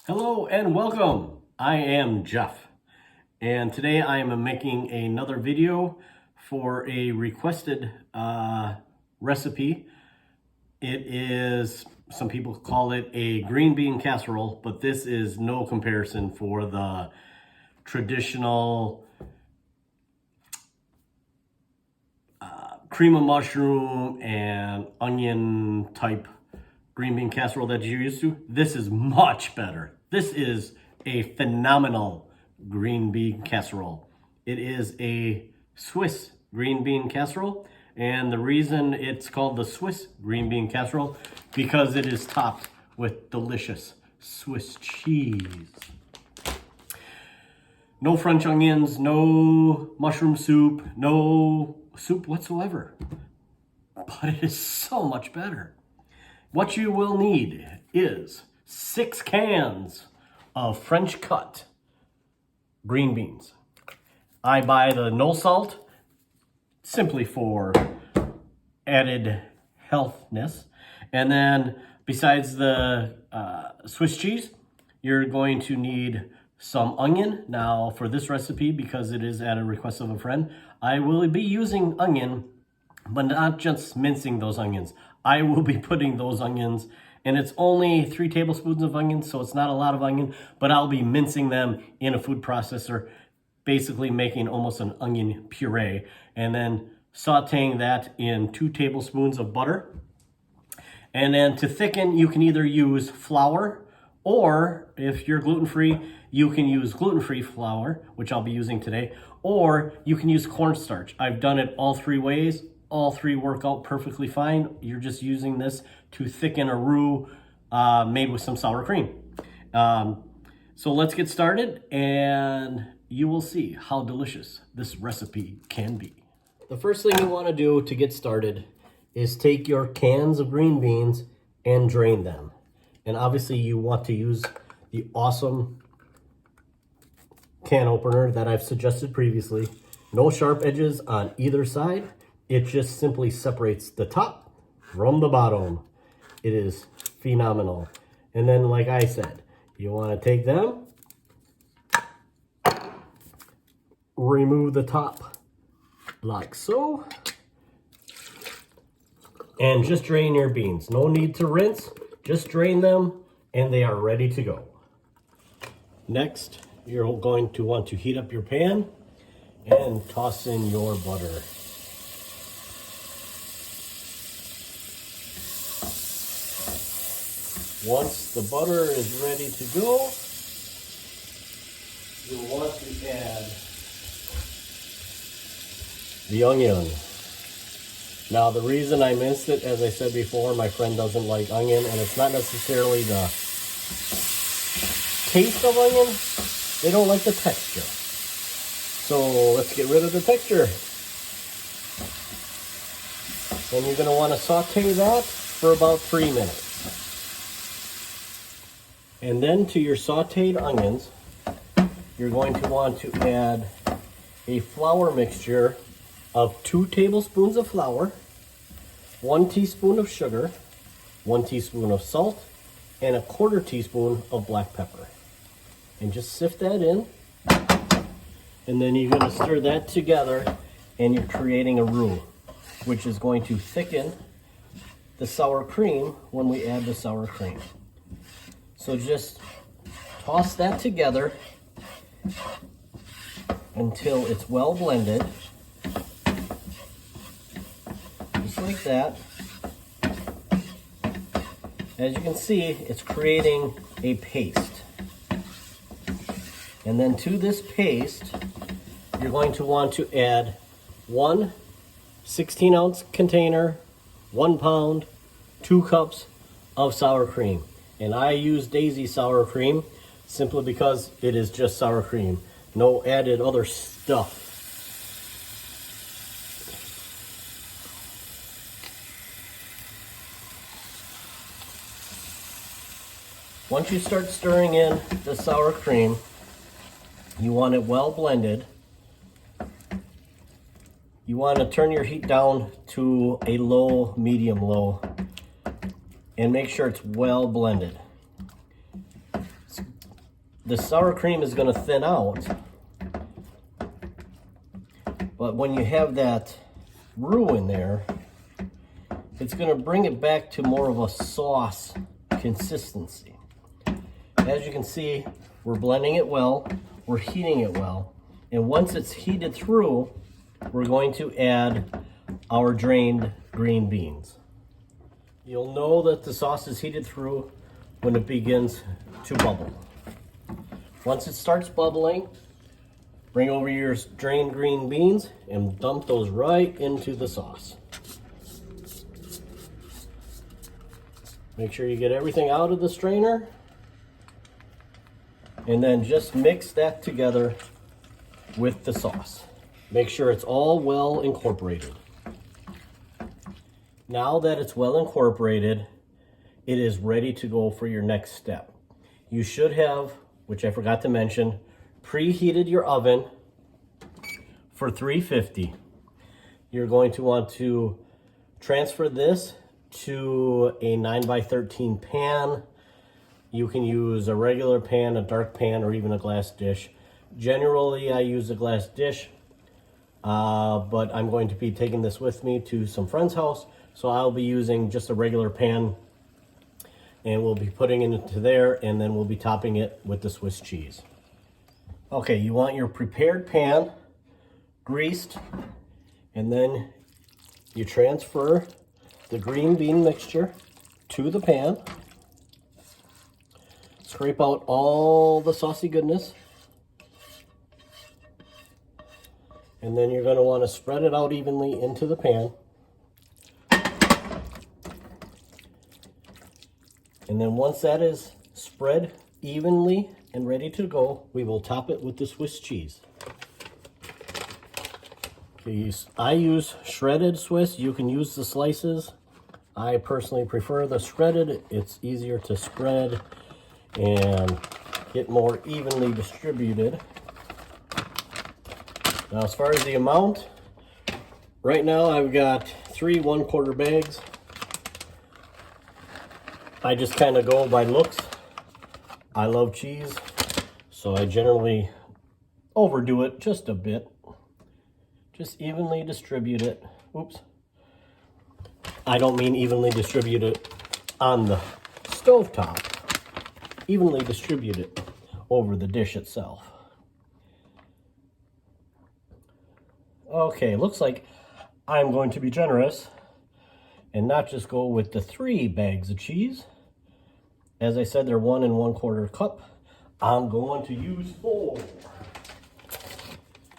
Hello and welcome. I am Jeff, and today I am making another video for a requested recipe. It is, some people call it a green bean casserole, but this is no comparison for the traditional cream of mushroom and onion type green bean casserole that you're used to. This is much better. This is a phenomenal green bean casserole. It is a Swiss green bean casserole, and the reason it's called the Swiss green bean casserole because it is topped with delicious Swiss cheese. No French onions, no mushroom soup, no soup whatsoever. But it is so much better. What you will need is 6 cans of French cut green beans. I buy the no salt simply for added healthness. And then besides the Swiss cheese, you're going to need some onion. Now for this recipe, because it is at a request of a friend, I will be using onion, but not just mincing those onions. I will be putting those onions, and it's only 3 tablespoons of onions, so it's not a lot of onion, but I'll be mincing them in a food processor, basically making almost an onion puree, and then sauteing that in 2 tablespoons of butter. And then to thicken, you can either use flour, or if you're gluten-free, you can use gluten-free flour, which I'll be using today, or you can use cornstarch. I've done it all 3 ways. All 3 work out perfectly fine. You're just using this to thicken a roux made with some sour cream. So let's get started, and you will see how delicious this recipe can be. The first thing you want to do to get started is take your cans of green beans and drain them. And obviously you want to use the awesome can opener that I've suggested previously. No sharp edges on either side. It just simply separates the top from the bottom. It is phenomenal. And then, like I said, you want to take them, remove the top like so, and just drain your beans. No need to rinse, just drain them, and they are ready to go. Next, you're going to want to heat up your pan and toss in your butter. Once the butter is ready to go, you'll want to add the onion. Now the reason I minced it, as I said before, my friend doesn't like onion, and it's not necessarily the taste of onion, they don't like the texture. So let's get rid of the texture. And you're going to want to saute that for about 3 minutes. And then to your sauteed onions, you're going to want to add a flour mixture of 2 tablespoons of flour, 1 teaspoon of sugar, 1 teaspoon of salt, and 1/4 teaspoon of black pepper. And just sift that in. And then you're going to stir that together, and you're creating a roux, which is going to thicken the sour cream when we add the sour cream. So just toss that together until it's well blended, just like that. As you can see, it's creating a paste. And then to this paste, you're going to want to add 1 16-ounce container, 1 pound, 2 cups of sour cream. And I use Daisy sour cream simply because it is just sour cream. No added other stuff. Once you start stirring in the sour cream, you want it well blended. You want to turn your heat down to a low, medium low, and make sure it's well blended. the sour cream is going to thin out. But when you have that roux in there, it's going to bring it back to more of a sauce consistency. As you can see, we're blending it well, we're heating it well, and once it's heated through, we're going to add our drained green beans. You'll know that the sauce is heated through when it begins to bubble. Once it starts bubbling, bring over your drained green beans and dump those right into the sauce. Make sure you get everything out of the strainer, and then just mix that together with the sauce. Make sure it's all well incorporated. Now that it's well incorporated, it is ready to go for your next step. You should have, which I forgot to mention, preheated your oven for 350. You're going to want to transfer this to a 9x13 pan. You can use a regular pan, a dark pan, or even a glass dish. Generally, I use a glass dish, but I'm going to be taking this with me to some friend's house, so I'll be using just a regular pan, and we'll be putting it into there, and then we'll be topping it with the Swiss cheese. Okay, you want your prepared pan greased, and then you transfer the green bean mixture to the pan. Scrape out all the saucy goodness. And then you're going to want to spread it out evenly into the pan. And then once that is spread evenly and ready to go, we will top it with the Swiss cheese. Okay, I use shredded Swiss. You can use the slices. I personally prefer the shredded. It's easier to spread and get more evenly distributed. Now, as far as the amount, right now I've got 3 1/4 bags. I just kind of go by looks. I love cheese, so I generally overdo it just a bit. Just evenly distribute it. Oops. I don't mean evenly distribute it on the stovetop. Evenly distribute it over the dish itself. Okay, looks like I'm going to be generous and not just go with the 3 bags of cheese. As I said, they're 1 1/4 cup. I'm going to use 4.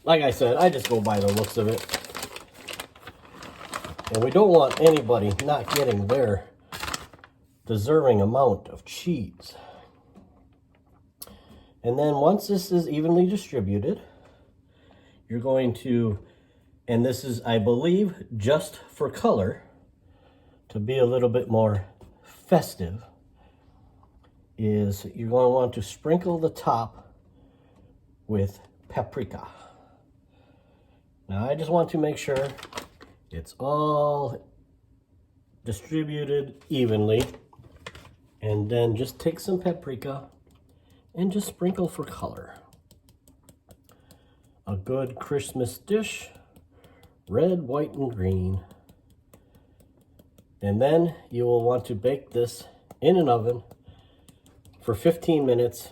Like I said, I just go by the looks of it. And we don't want anybody not getting their deserving amount of cheese. And then once this is evenly distributed, you're going to, and this is, I believe, just for color, to be a little bit more festive, is you're going to want to sprinkle the top with paprika. Now, I just want to make sure it's all distributed evenly, and then just take some paprika and just sprinkle for color. A good Christmas dish, red, white, and green. And then you will want to bake this in an oven for 15 minutes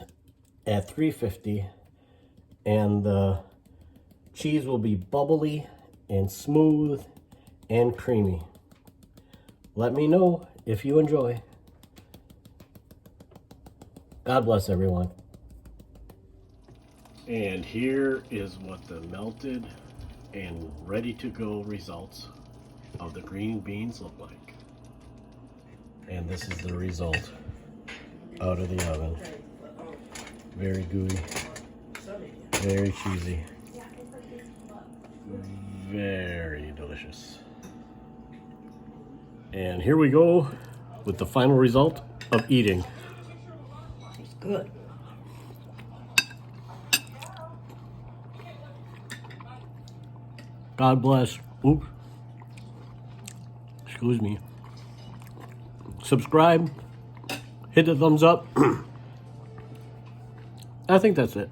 at 350, and the cheese will be bubbly and smooth and creamy. Let me know if you enjoy. God bless everyone. And here is what the melted and ready to go results of the green beans look like. And this is the result out of the oven. Very gooey, very cheesy, very delicious. And here we go with the final result of eating. It's good. God bless. Oops. Excuse me. Subscribe. Hit the thumbs up. I think that's it.